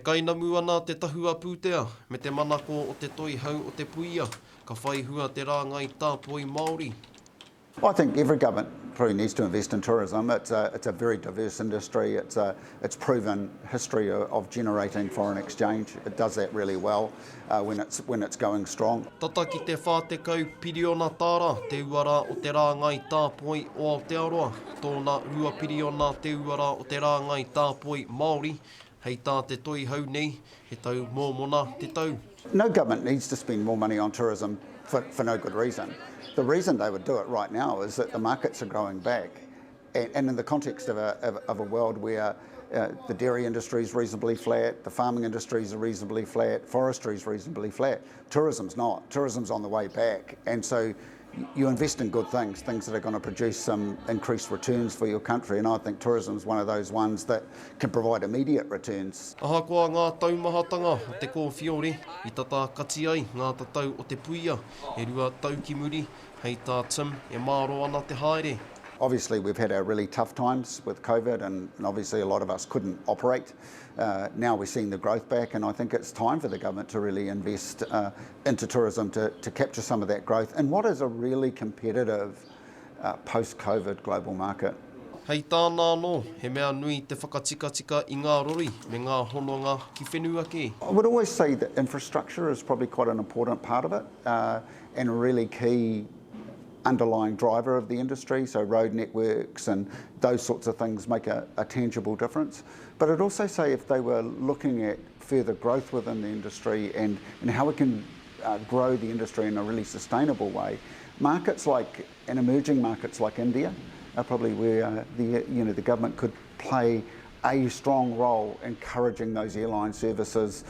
kainamu ana te tahua pūtea, me te manako o te toi hau o te puia, ka whai hua te rāngai tāpoi Māori. Well, I think every government probably needs to invest in tourism. It's a very diverse industry. It's proven history of generating foreign exchange. It does that really well when it's going strong. Tata ki te whātekau piriona tāra, te uara o te rāngai tāpoi o Aotearoa. Tōna ua piriona te uara o te rāngai tāpoi Māori. Hei tā te toi hau nei, he tau mōmona te tau. No government needs to spend more money on tourism for no good reason. The reason they would do it right now is that the markets are growing back, and in the context of a world where the dairy industry is reasonably flat, the farming industries are reasonably flat, forestry is reasonably flat. Tourism's not. Tourism's on the way back, and so you invest in good things that are going to produce some increased returns for your country, and I think tourism is one of those ones that can provide immediate returns. Ahakoa ngā taumahatanga o te kōwhiore, I tata kati ai ngā tatau o te puia, e rua tau ki muri, hei tā Tim e māro ana te haere. Obviously, we've had our really tough times with COVID, and obviously a lot of us couldn't operate. Now we're seeing the growth back, and I think it's time for the government to really invest into tourism to capture some of that growth in what is a really competitive post-COVID global market. Hei tāna no, he mea nui te whakatika I ngā rori me ngā hononga ki whenua ke. I would always say that infrastructure is probably quite an important part of it, and a really key underlying driver of the industry, so road networks and those sorts of things make a tangible difference. But I'd also say if they were looking at further growth within the industry and how we can grow the industry in a really sustainable way, markets like, and emerging markets like India are probably where the government could play a strong role encouraging those airline services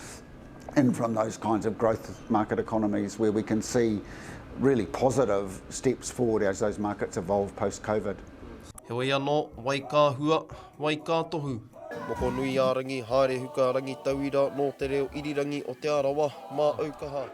in from those kinds of growth market economies where we can see really positive steps forward as those markets evolve post-COVID. Heoi anō, wai kā hua, wai kā tohu. Moko nui ārangi, haere huka Rangitauira, nō te reo irirangi o te arawa, mā Aukaha.